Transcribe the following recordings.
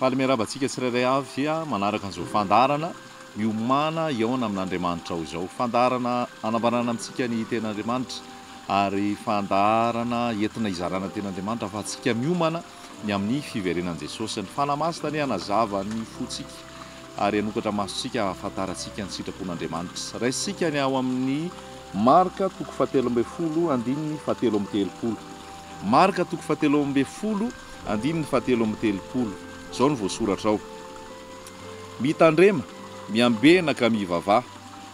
Fahalemearabantsika tsirairay avy manaraka an'izao fandarana miomana iaona amin'Andriamanitra ao izao. Fandarana anambarana amintsika ny ten'Andriamanitra ary fandarana entina izarana ten'Andriamanitra fa antsika miomana ny amin'ny fiverenan'i Jesosy. Ny fanamasina ny anazava ny fotsika ary anokatra masontsika ahafantarantsika ny sitrapon'Andriamanitra. Raisitsika ny ao amin'ny Marka toko 17:7. Marka toko 17:7. Zao ny voasoratra ao: mitandrema miambena ka mivavaha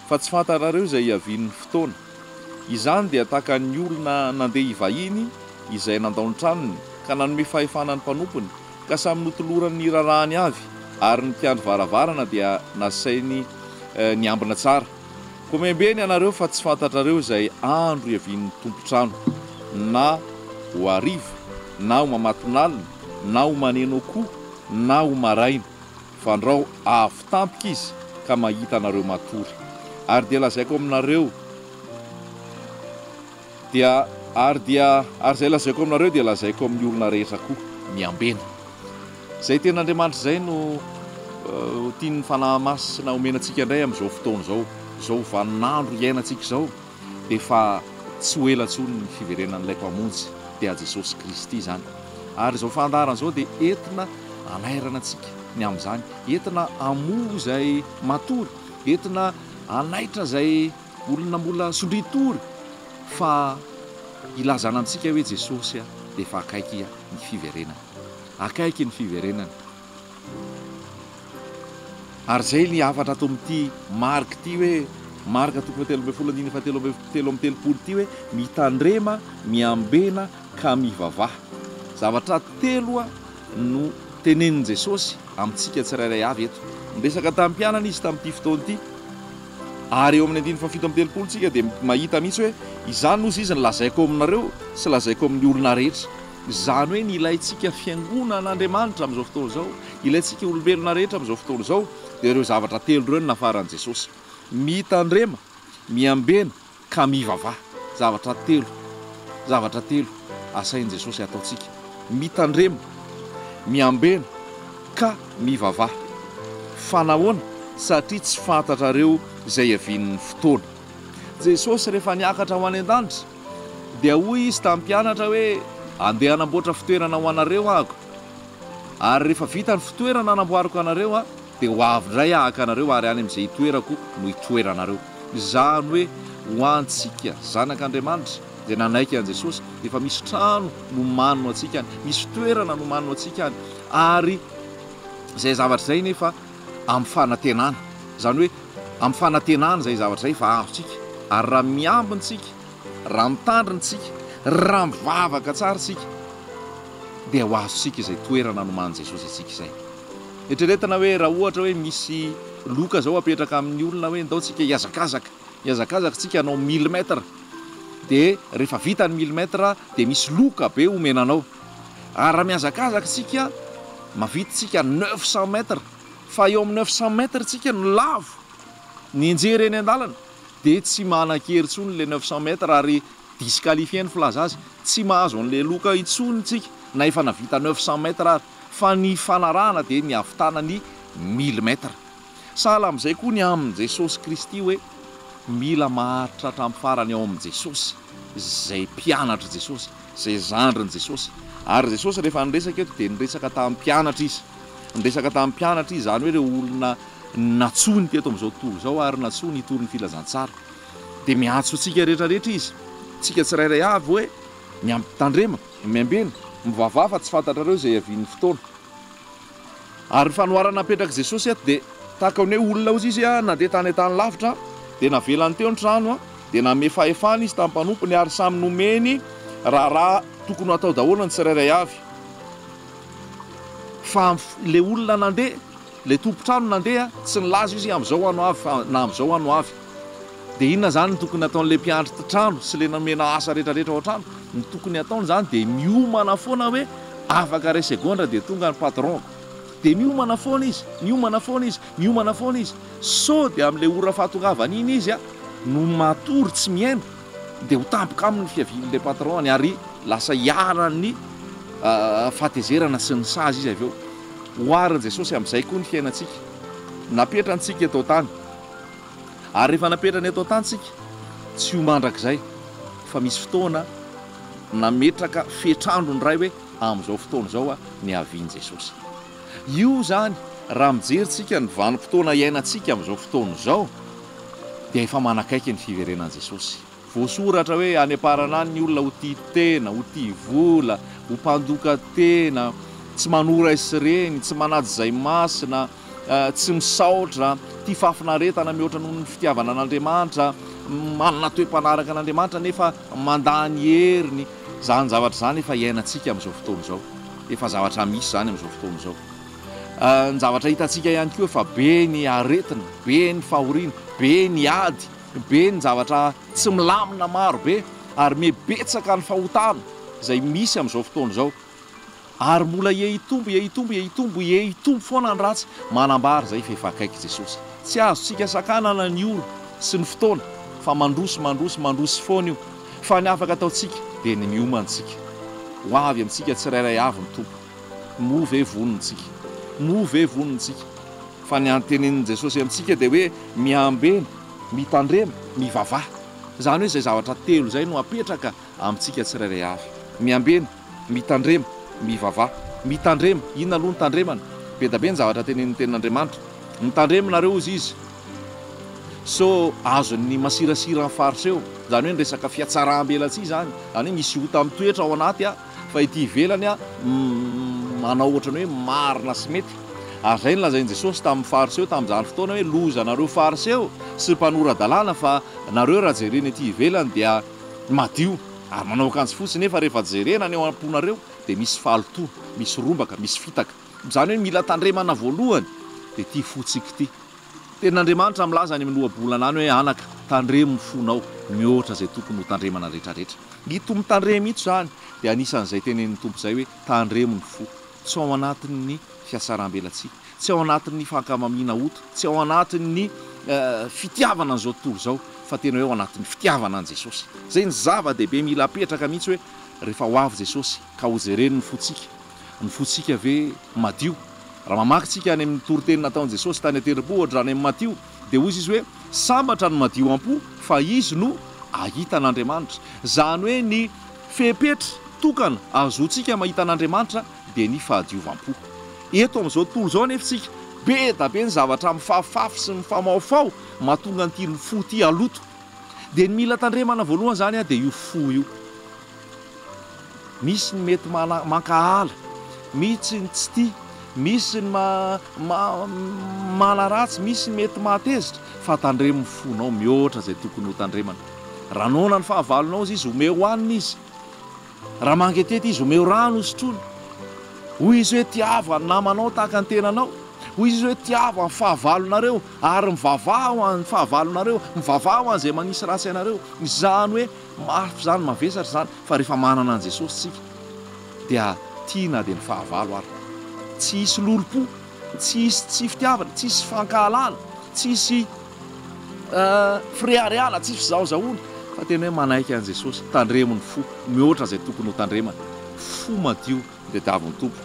fa tsy fantanareo izay hiavian'ny fotoana. Izany dia tahaka ny olona nandeha hivahiny izay nandao ny tranony ka nanome fahefana ny mpanompony ka samy notolorany ny rarahany avy ary ny mpiandry varavarana dia nasainy niambina tsara. Komembeny anareo fa tsy fantatrareo izay andro hiavian'ny tompo-trano, na ho hariva, na ho mamatonalina, na ho maneno koa, na ho maraina, fa andrao avo tampika izy ka mahita anareo matory. Ary dia lazaiko aminareo ary zay lazaiko aminareo dia lazaiko amin'ny olona rehetra koa miambena. Zay ten'Andriamanitra zay no tiany fanahy masina omenantsika indray amin'izao fotoana izao, izao vaninandro iainantsika izao, dia fa tsy ho ela intsony ny fiverenan'ilay mpamonjy dia Jesosy Kristy izany. Ary izao fandarana izao dia entina anairana antsika ny amin'izany, entina hamoha izay matory, entina hanaitra izay olona mbola sondritory, fa ilazana antsika hoe Jesosy dia fa akaiky ny fiverenana, akaiky ny fiverenana. Ary zay ny afatra ato amin'ity marika ity hoe Marka toko 17:7 ity hoe mitandrema miambena ka mivavaha. Zavatra telo no tenenin Jesosy amintsika tsirairay avy eto. Miresaka tamin'ny mpianana izy tamin'ity fotoana ity, ary eo amin'ny 7:7 tsika dia mahita mihitsy hoe izany ozy izy lazaiko aminareo sy lazaiko amin'ny olona rehetra. Izany hoe ny ilayntsika fiangonan'Andriamanitra amin'izao fotoana izao, ilayntsika olombelona rehetra amin'izao fotoana izao dia ireo zavatra telo ireo no nafaran'i Jesosy: mitandrema, miambena ka mivavaha. Zavatra telo asain'i Jesosy ataontsika: mitandrema, miambena ka mivavaha. Fanahoana? Satria tsy fantatrareo izay hiavian'ny fotoana. Jesosy rehefa niakatra ho any an-danitra dia hoy izy tamin'ny mpianatra hoe andeha hanamboatra fitoerana ho anareo ahako, ary rehefa vita ny fitoerana anamboariko anareo dia ho avy indray ahaka anareo ary any amin'izay hitoerako no hitoeranareo. Izany hoe ho antsika zanak'Andriamanitra dia nanaiky an'i Jesosy dia efa misy trano no manino antsika any, misy fitoerana no manino antsika any, ary izay zavatra izay nefa amin'ny fanantenana. Izany hoe amin'ny fanantenana izay zavatra izay fa azontsika, ary raha miambintsika, raha mitandrintsika, raha mivavaka tsara tsika dia ho azontsika izay toerana no man'ny Jesosy antsika izay. Eritreretina hoe raha ohatra hoe misy loka zao apetraka amin'ny olona hoe ndaontsika hiazakazaka tsika hanao 1000 mètres, dia rehefa vita ny 1000 mètres dia misy loka be omenanao. Ary raha mihazakazaka tsika mavita tsika 900 mètres, fa eo amin'ny 900 mètres tsika no lavo ny enjery eny an-dalana, dia tsy manan-kery intsony le 900 mètres ary disqualifié ny filaza azy, tsy mahazo an'le loka intsony tsika na efa navita 900 mètres ary, fa ny fanarahana dia ny havitana ny 1000 mètres. Sahala amin'izay koa ny amin'i Jesosy Kristy hoe mila maharitra hatramin'ny farany ao amin'i Jesosy, izay mpianatra Jesosy, izay zandrin'i Jesosy. Ary Jesosy rehefa niresaka eto dia niresaka tamin'ny mpianatra izy, izany hoe ireo olona natsony teto amin'izao tontolo izao ary natsony hitory ny filazantsara. Dia miantso antsika rehetrarehetra izy, tsika tsirairay avy hoe mitandrema, miambena, mivavaha fa tsy fantatrareo izay hiavian'ny fotoana. Ary ny fanoharana napetraka Jesosy eto dia tahaka ny hoe olona ozy izy nandeha tany an-tany lavitra dia navelany teo ny trano dia nanome fahefana izy tamin'ny mpanompony ary samy nomeny raha tokony hatao daholo ny tsirairay avy. Fa le olona nandeha, le tompo-trano nandeha, tsy nilaza izy amin'izao ano avy na amin'izao ano avy. Dia inona zany ny tokony ataon'le mpiandry trano sy le namena asa rehetrarehetra ao an-trano? Ny tokony ataony zany dia miomana foana hoe afaka ray segondra dia tonga ny patron, dia miomana foana izy, so dia amin'le ora fahatongavany iny izy no matory tsy miaino dia ho tampoka amin'ny fiavian'le patron ary lasa hiarany fahatezerana sy ny sazy izy avy eo. hoarin' Jesosy amin'izay koa ny fiainantsika. Napetrantsika eto tany ary rehefa napetrany eto tantsika tsy ho mandrakizay fa misy fotoana nametraka fetrandrony ray hoe amin'izao fotoana izao a ny havian' Jesosy. Io zany raha mijeritsika ny vanim-potoana iainantsika amin'izao fotoana izao dia efa manakaiky ny fiverenan'i Jesosy. Voasoratra hoe any am-parana any ny olona ho tia tena, ho tia vola, ho mpandoka tena, tsy manora isireny, tsy manady izay masina, tsy misaotra, tia fahafinaretana mihoatra noho ny fitiavana an'Andriamanitra, manana toe-panaraka an'Andriamanitra nefa mandany heriny. Zany zavatra zany efa iainantsika amin'izao fotoana izao, efa zavatra misy zany amin'izao fotoana izao. Ny zavatra hitantsika ihany koa efa be ny aretina, be ny fahoriana, be ny ady, be ny zavatra tsy milamina maro be, ary mibetsaka ny fahotana izay misy amin'izao fotoana izao. Ary mbola hitombo foana ny ratsy, manambara zay fa efa akaiky Jesosy. Tsy azontsika sakanana ny ora sy ny fotoana fa mandrosy foana io, fa ny afaka ataontsika dia ny miomantsika. Ho avy amintsika tsirairay avy ny tompo, move vonintsika. Fa ny antenenin' Jesosy amintsika dia hoe miambena, mitandrema, mivavaha. Zany hoe izay zavatra telo izay no apetraka amintsika tsirairay avy: miambena, mitandrema, mivavaha. Mitandrema, inona aloha ny tandremana? Be da be ny zavatra tenenin'ny tenin'Andriamanitra. Mitandreminareo izy so azony masirasira ny fariseo, zany hoe ny resaka fiatsarambelatsy zany hoe misy ota amin'ny toetra ao anaty fa ity ivelany manao ohatrany hoe marina sy mety. Ary zay nolazain'i Jesosy tamin'ny fariseo tamin'izany fotoana hoe loza nareo fariseo sy mpanoradalàna, fa nareo raha jereny ety ivelany dia madio ary manao akanjo fotsy, nefa rehefa jerena ny eo am-ponareo dia misy falotoa, misy rombaka, misy fitaka. Zany hoe mila tandremana voalohany dia ty fotsika ity. Tenin'Andriamanitra milaza any amin'ny lohabolana any hoe anaka, tandremo ny fonao mihoatra izay tokony ho tandremana rehetrarehetra. Ito mitandrema ito zany dia anisan'izay tenenin'ny tompo izay hoe tandremo ny fo, tsy ao anatin'ny fiasaram-belatsihy, tsy ao anatin'ny fankamamiana oto, tsy ao anatin'ny fitiavana an'izao tontolo izao, fa tena hoe ao anatin'ny fitiavana an' Jesosy. Zay ny zava-dehibe mila apetraka mihitsy hoe rehefa ho avy Jesosy ka ho jereny ny fotsika ve madio. Raha mamakitsika any amin'ny torotenina nataon'i Jesosy tany Ateripo ohatra any amin'ny Matio, dia hozy izy hoe sambatra ny madio am-po fa izy no ahita an'Andriamanitra. Zany hoe ny fepetra tokana azontsika mahita an'Andriamanitra dia ny fahadiovam-po. Eto amin'izao tontolo izao nefa tsika be da be ny zavatra mifafafy sy mifamaofao mahatonga an'ity fo ity aloto. Dia ny mila tandremana voalohany zany dia io fo io. Misy ny mety mankahala, misy ny tsy tia, misy ny manaratsy, misy ny mety mahatezitra, fa tandremo ny fonao mihoatra izay tokony ho tandremana. Raha noana ny fahavalonao izy omeo hanina izy, raha mangetety izy omeo rano hosotrony. Hoy izy hoe tiava ny namanao tahaka ny tenanao, hoy izy hoe tiava ny fahavalonareo ary mivavaha ny fahavalonareo, mivavaha ho an'izay manisy ratsy ianareo. Zany hoe mafy zany, mavesatra zany, fa rehefa manana an' Jesosy tsika dia tiana dia ny fahavalo ary. Tsy hisy lolo-po, tsy hisy tsy fitiavana, tsy hisy fankahalana, tsy hisy firehareana, tsy hisy fizahozahoana, fa tena hoe manaiky an' Jesosy, tandremo ny fo mihoatra izay tokony ho tandremana. Fo madio dia davy ny tompo.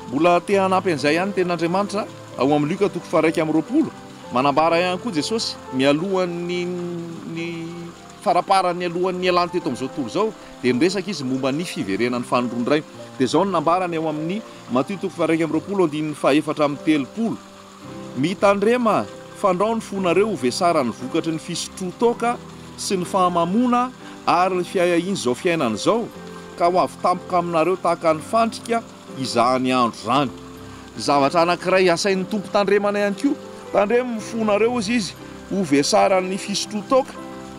Mbola te hanampy an'izay ihany tenin'Andriamanitra ao amin'ny Luka 4:20 manambara ihany koa Jesosy mialohan'ny faraparan'ny alohan'ny alany teto amin'izao tontolo izao dia miresaka izy momba ny fiverenan'ny fanondroandray. Dia izao no nambarany eo amin'ny Matio 4:4-7. Mitandrema fandrao ny fonareo ho vesara ny vokatry ny fisotrotoka sy ny fahamamona ary ny fiahiahiny izao fiainana izao, ka ho avy tampoka aminareo tahaka ny fandrika izany andro zany. Zavatra anankiray asain'ny tompo tandremana ihany koa, tandremo ny fonareo izy ho vesara ny fisotrotoka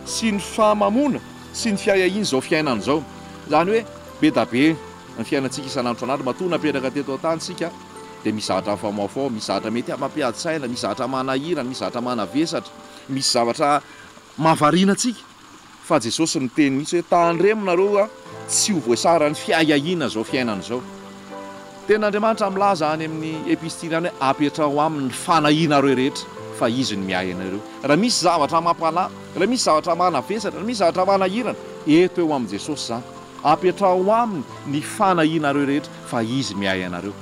sy ny fahamamona sy ny fiahiahiny izao fiainana izao. Zany hoe be da be ny fiainantsika isan'andro san'andro matoa napetraka teto an-tanysika dia misy zavatra famaofao, misy zavatra mety mampiady-tsaina, misy zavatra manahirana, misy zavatra manavesatra, misy zavatra mahavarianantsika. Fa Jesosy miteny mihitsy hoe tandremo nareo tsy ho voasara ny fiahiahina izao fiainana izao. Tenin'Andriamanitra milaza any amin'ny epistily any hoe apetrao aminy fanahinareo rehetra fa izy ny miahy anareo. Raha misy zavatra mampalahy, raha misy zavatra manavesatra, raha misy zavatra manahirana, eto eo amin'i Jesosy zany. Apetrao aminy ny fanahinareo rehetra fa izy miahy anareo.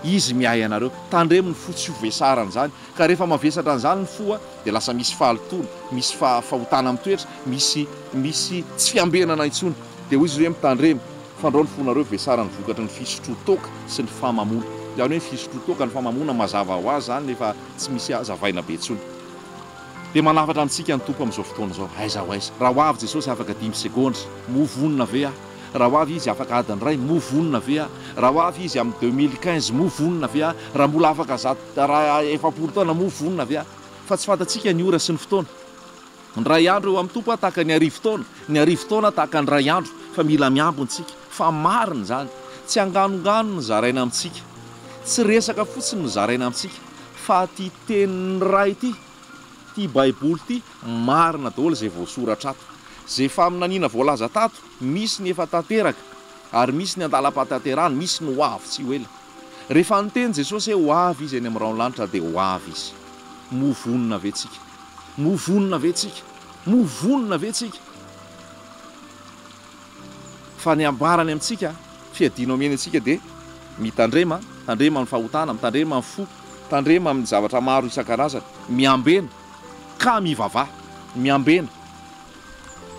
izy miay anareo tandremo ny fotsy hovesarany zany ka rehefa mavesatra an'izany ny foa dia lasa misy fahalitoana misy fahotana amin'ny toetra misy tsy fiambenana intsony dia hoy izy hoe mitandremo fandrao ny fonareo vesarany vokatry ny fisotrotoka sy ny famamona zany hoe fisotrotoka ny famamona mazava ho azy zany nefa tsy misy azavaina be intsony dia manafatra amintsika ny tompo amin'izao fotoana izao aiza ho aiza raha ho avy Jesosy afaka 10 sekondra movonina ve a raha ho avy izy afaka adiny ray movonina ve a raha ho avy izy amin'ny 2015 movonina ve a raha mbola afaka raha efapolo taona movonina ve a fa tsy fantatsika ny ora sy ny fotoana ny ray andro eo amin'ny tompo tahaka ny arivo taona tahaka ny ray andro fa mila miambontsika fa marina zany tsy anganongano ny zaraina amintsika tsy resaka fotsiny ny zaraina amintsika fa ty tenin'ny ray ity baiboly ity marina daholo zay voasoratra ato zay faminaniana voalaza tato misy ny efa tanteraka ary misy ny andalam-patanterahany misy ny ho avy tsy ho ela rehefa niteny Jesosy hoe ho avy izy eny amin'ny raolanitra dia ho avy izy movonina ve tsika movonina ve tsika movonina ve tsika fa ny ambarany amintsika fiadina omeny antsika dia mitandrema tandrema amin'ny fahotana mitandrema amin'ny fo tandrema amin'ny zavatra maro isan-karazany miambena ka mivavaha miambena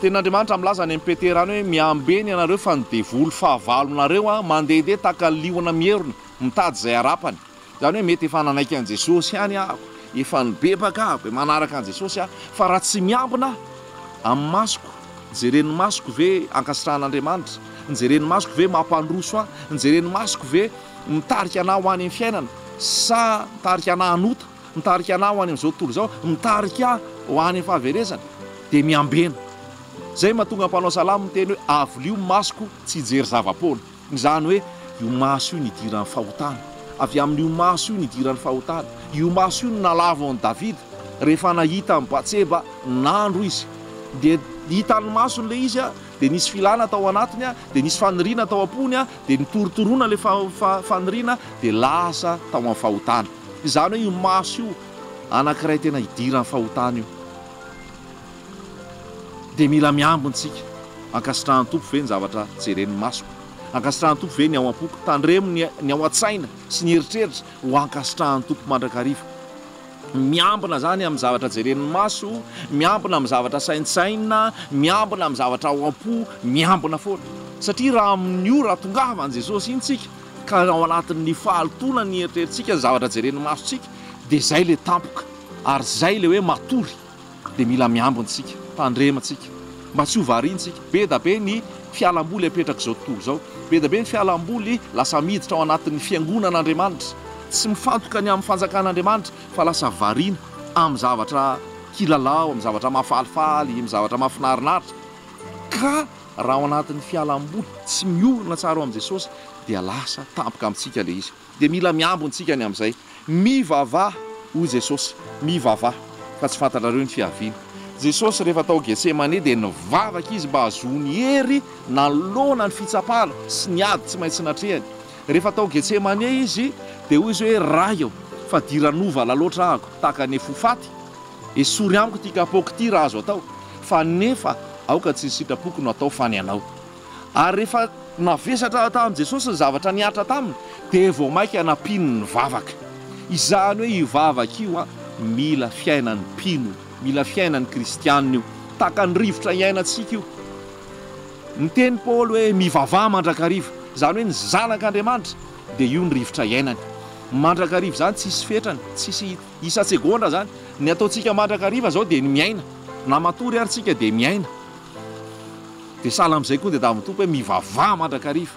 ten'Andriamanitra milaza any amin'ny Peterany hoe miambena ianareo fa ny devolo fahavalonareo mandehandeha tahaka ny liona mierona mitady izay harapany zany hoe mety efa nanaiky an' Jesosy ihany aho efa nibebaka aho manaraka an' Jesosy aho fa raha tsy miambina amin'ny masoko nijeren'ny masoko ve ankasitrahan'Andriamanitra nijeren'ny masoko ve mampandroso aho nijeren'ny masoko ve mitarika anahy ho any amin'ny fiainana sa mitarika anahy hanota mitarika anahy ho any amin'izao tontolo izao mitarika ho any amin'ny fahaverezana dia miambena zay mahatonga mpanao salamo miteny hoe avolio masoko tsy hijery zava-poana izany hoe io maso io nidiran'ny fahotana avy amin'io maso io nidiran'ny fahotana io maso io nalava an'i Davida rehefa nahita amin'ny Batseba nandro izy dia hitan'ny masony le izy dia nisy filana tao anatiny dia nisy faniriana tao am-pony dia nitorotoroana le faniriana dia lasa tao amin'ny fahotana izany hoe io maso io anankiray tena hidiran'ny fahotana io dia mila miambontsika ankasitrahan'ny tompo ve ny zavatra jeren'ny masoko ankasitrahan'ny tompo ve ny ao am-poko tandremo ny ao an-tsaina sy ny eritreritra ho ankasitrahan'ny tompo mandrakariva miambina zany amin'ny zavatra jeren'ny maso miambina amin'ny zavatra saintsaina miambina amin'ny zavatra ao am-po miambina foana satria raha amin'ny io raha tongava an' Jesosy iny tsika ka ao anatin'ny fahalotona ny eritreritsika ny zavatra jeren'ny masotsika dia zay le tampoka ary zay le hoe matory dia mila miambintsika tandremantsika mba tsy ho variantsika be da be ny fialamboly apetraka izao tontolo izao be da be ny fialamboly lasa miditra ao anatin'ny fiangonan'Andriamanitra tsy mifantoka ny amin'ny fanjakan'Andriamanitra fa lasa variana amin'ny zavatra kilalao amin'ny zavatra mahafalifaly amin'ny zavatra mahafinarinaritra ka raha ao anatin'ny fialamboly tsy miorina tsara ao amin'i Jesosy dia lasa tampoka amintsika le izy dia mila miambontsika ny amin'izay mivavaha hoy Jesosy mivavaha fa tsy fantatrareo ny fiaviana Jesosy rehefa tao Getsemane dia nivavaka izy mba hazoany hery nalona ny fitsapana sy ny ady tsy maintsy natrehany rehefa tao Getsemane izy dia hoy izy hoe ray ao fa diranova laloatra ahako tahaka ny fofaty esory amiko ty kapoaka ty raha azo atao fa nefa aoka tsy sitrapoko no atao fa ny anao ary rehefa navesatra tamin'i Jesosy ny zavatra niatra taminy dia vao mainka anampino ny vavaka izany hoe io vavaka io mila fiainan'ny mpino mila fiainan'ny kristianina io tahaka ny rivotra iainantsika io niteny Paoly hoe mivavaha mandrakariva zany hoe ny zanak'Andriamanitra dia io ny rivotra iainany mandrakariva zany tsisy fetrany tsisy isa-tsegondra zany ny ataontsika mandrakariva zao dia ny miaina na matory ary tsika dia miaina dia sahala amin'izay koa dia davin'ny tompo hoe mivavaha mandrakariva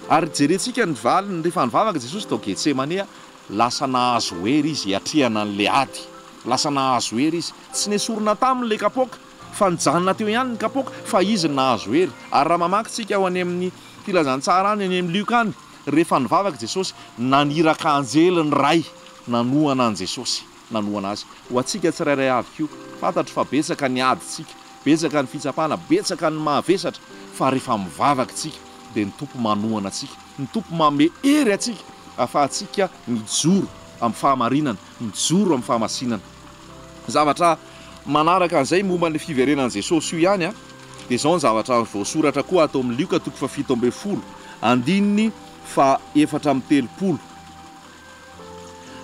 ary jerentsika ny valiny rehefa nivavaka Jesosy tao Getsemane lasa nahazo hery izy atrehana an'le ady lasa nahazo hery izy tsy nesorona tamin'le kapoaka fa nijanona teo ihany ny kapoaka fa izy nahazo hery ary raha mamakytsika ao any amin'ny filazantsara any amin'ny Luka any rehefa nivavaka Jesosy naniraka anjeliny ray nanohana an' Jesosy nanohana azy ho atsika tsirairay avy koa fantatro fa betsaka ny aditsika betsaka ny fitsapana betsaka ny mahavesatra fa rehefa mivavaka tsika dia ny tompo manohana atsika ny tompo mame hery atsika afahatsika mijoro amin'ny fahamarinana mijoro amin'ny fahamasinana zavatra manaraka an'izay momba ny fiverenan'i Jesosy io ihany dia izao ny zavatra voasoratra koa atao amin'ny Luka 7:70 andininy fa 4:30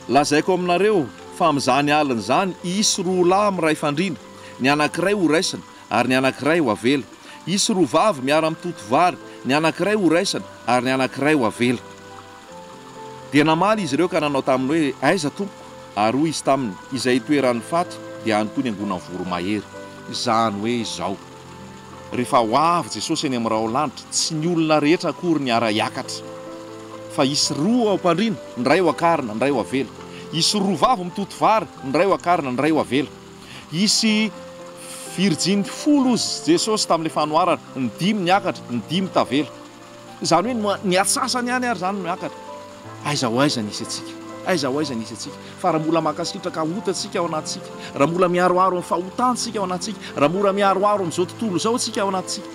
lazaiko aminareo fa amin'izany alina izany isy roa lahy amiray fandriana, ny anankiray ho raisana ary ny anankiray ho avela. Isy roa vavy miara mitoto vary, ny anankiray ho raisana ary ny anankiray ho avela. Dia namaly izy ireo ka nanao taminy hoe aiza tompo, ary hoy izy taminy izay toeran'ny faty dia any koa ny angonany voromahery. Izany hoe izao, rehefa ho avy Jesosy eny amin'irao lanitra, tsy ny olona rehetra akory ny ara-hiakatra, fa isy roa ao am-pandriana, ny ray ho akarina, ny ray ho avela. Isy roa vavy mitoto vary, ny ray ho akarina, ny ray ho avela. Isy virjiny 10 izy Jesosy tamin'ilay fanoharana, ny 5 niakatra, ny 5 tavela. Izany hoe ny atsasany ihany ary izany no miakatra. Aiza ho aiza nisy atsika, aiza ho aiza nisy atsika. Fa raha mbola mankasitraka hotatsika ao anatsika, raha mbola miaroaro amin'ny fahotantsika ao anatsika, raha mbola miaroaro amin'izao tontolo izao atsika ao anatsika,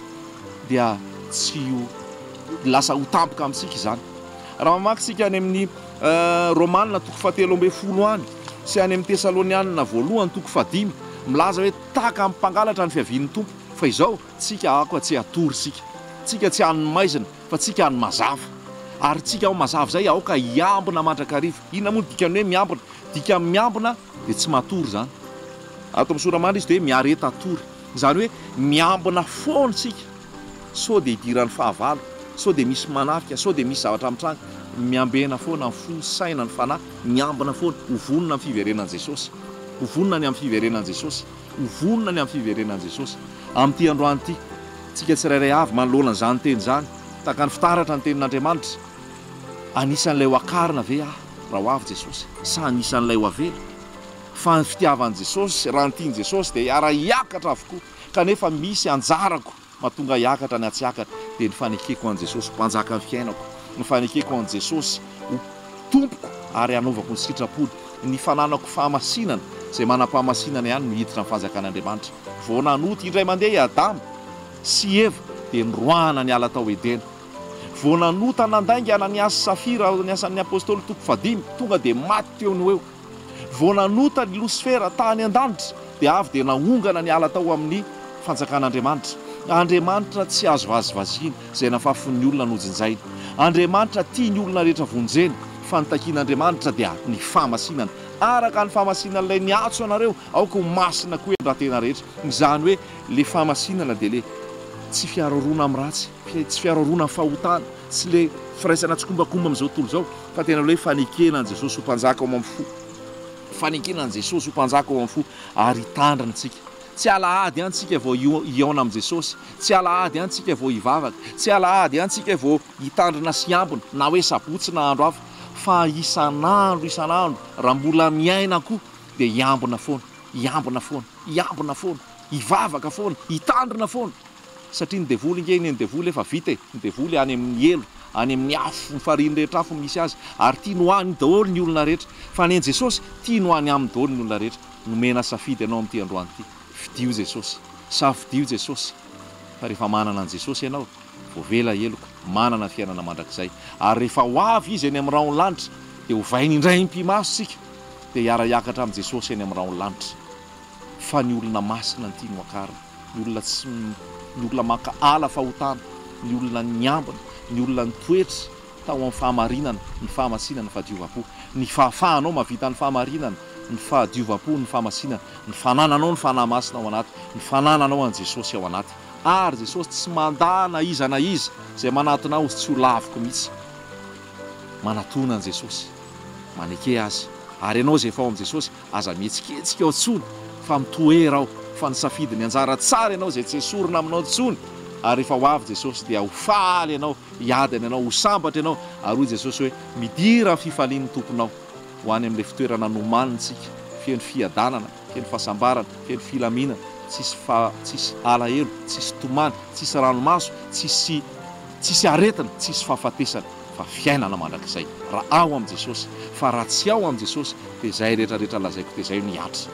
dia tsy lasa ho tampoka amintsika izany. Raha mamaky any amin'ny Romanina 7:10 any sy any amin'ny Tesalonianina 1:5 milaza hoe taka amin'ny mpangalatra ny fiavian'ny tompo, fa izao tsika ako tsy atory tsika tsy han'ny maizina fa tsika han'ny mazava, ary tsika ao mazava zay aoka hiambina mandrakariva. Inona moa dikany hoe miambina? Dika miambina dia tsy matory zany. Ato amin'ny soramandry izy dia hoe miareta atory, izany hoe miambina foana tsika, sao dia hidiran'ny fahavalo, sao dia misy manafika, sao dia misy zavatra mitranga, miambena foana ny fo saina ny fanahy, miambina foana, hovonona amin'ny fiverenan'i Jesosy, hovonona ny amin'ny fiverenan'i Jesosy, hovonona ny amin'ny fiverenan'i Jesosy. Amin'ity androany ity, tsika tsirairay avy manoloana izany teny izany, taka ny fitaratra ny tenin'Andriamanitra. Anisan'ilay ho akarina ve raha ho avy Jesosy, sa anisan'ilay ho avela? Fa ny fitiavan'i Jesosy, raha ny tian'i Jesosy dia hiara-hiakatra avokoa, kanefa misy anjarako mahatonga hiakatra ny atsiakatra, dia ny fanekeko an'i Jesosy ho mpanjaka ny fiainako, ny fanekeko an'i Jesosy ho tompoko ary hanaovako ny sitrapony, ny fananako fahamasinana izay manam-pahamasinana ihany no hiditra amin'ny fanjakan'Andriamanitra. Vao nanoty indray mandeha i Adama sy Eva dia niroahana ny ala tao Edena. Vao nanota nandainga Ananiasy sy Safira ny asan'ny apôstôly toko 5 tonga dia maty teo no eo. Vao nanota ny Losifera tany an-danitra dia avy dia nahongana ny ala tao amin'ny fanjakan'Andriamanitra. Andriamanitra tsy azo vazivaziana izay nahafafon'ny olona nojinjaina. Andriamanitra tia ny olona rehetra vonjena, fa ny takian'Andriamanitra dia ny fahamasinana. Araka ny fahamasinan'ilay niatso anareo, aoka ho masina koa ny rahatena rehetra. Izany hoe le fahamasinana dia le tsy fiarorona amin'ny ratsy, tsy fiarorona amin'ny fahotana, tsy le firaisana tsokombakomba amin'izao tontolo izao, fa tena hoe fanekenan'i Jesosy ho mpanjaka ao amin'ny fo, fanekenan'i Jesosy ho mpanjaka ao amin'ny fo, ary hitandrana antsika. Tsy alahady ihany tsika vao hiaona amin'i Jesosy, tsy alahady ihany tsika vao hivavaka, tsy alahady ihany tsika vao hitandrina sy hiambina, na hoe sabotsy na andro hafa, fa isan'andro raha mbola miaina koa dia hiambina foana, hiambina foana, hiambina foana, hivavaka foana, hitandrina foana. Satria ny devoly ingeny ny devoly efa vita, ny devoly any amin'ny elo, any amin'ny afo ny fariny rehetra afo misy azy, ary tia no any daholo ny olona rehetra, fa ny Jesosy tia no any amin'ny daholo ny olona rehetra. Nomena safidy ianao amin'ity androany ity, fidio Jesosy, safidio Jesosy, fa rehefa manana an Jesosy ianao, voavela eloko, manana fiainana mandrakizay, ary rehefa ho avy izy eny amin'ny raony lanitra dia hovainy indray mpimaso sika, dia hiara-hiakatra amin'i Jesosy eny amin'ny raony lanitra. Fa ny olona masina ny tia no akarina, ny olona tsy ny olona maka ala fahotana, ny olona niambina, ny olona nitoetra tao amin'ny fahamarinana, ny fahamasinana, ny fahadiovam-po, ny fahafahanao mahavita ny fahamarinana, ny fahadiovam-po, ny fahamasinana, ny fanananao ny fanahy masina ao anaty, ny fanananao an Jesosy ao anaty. Ary Jesosy tsy mandana iza na iza izay manatona azy tsy ho laviko mihitsy. Manatona an Jesosy, maneke azy, ary ianao izay efa ao amin'i Jesosy aza mihetsiketsika ao tsony, fa mitoera ao, fa ny safidy ny anjara tsara ianao izay tsy esorina aminao tsony, ary rehefa ho avy Jesosy dia ho faly ianao, hiadana ianao, ho sambatra ianao, ary hoy Jesosy hoe midira ny fifalian'ny tomponao ho any amin'ilay fitoerana nomanintsika, feno fiadanana, feno fahasambarana, feno filaminana, tsisy alahelo, tsisy tomany, tsisy ranomaso, tsisy aretina, tsisy fahafatesana, fa fiainana mandrakizay raha ao amin'i Jesosy. Fa raha tsy ao amin'i Jesosy dia izay rehetrarehetra lazaiko dia izay no hiatra.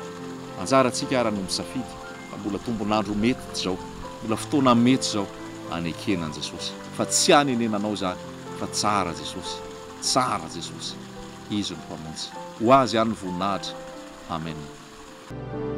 Anjaratsika ara no misafidy, fa mbola tombonandro mety zao, mbola fotoana mety zao anekenan Jesosy, fa tsy hanenenanao zany, fa tsara Jesosy, tsara Jesosy, izy no mpamonjy. Ho azy ihany ny voninahitra. Amen.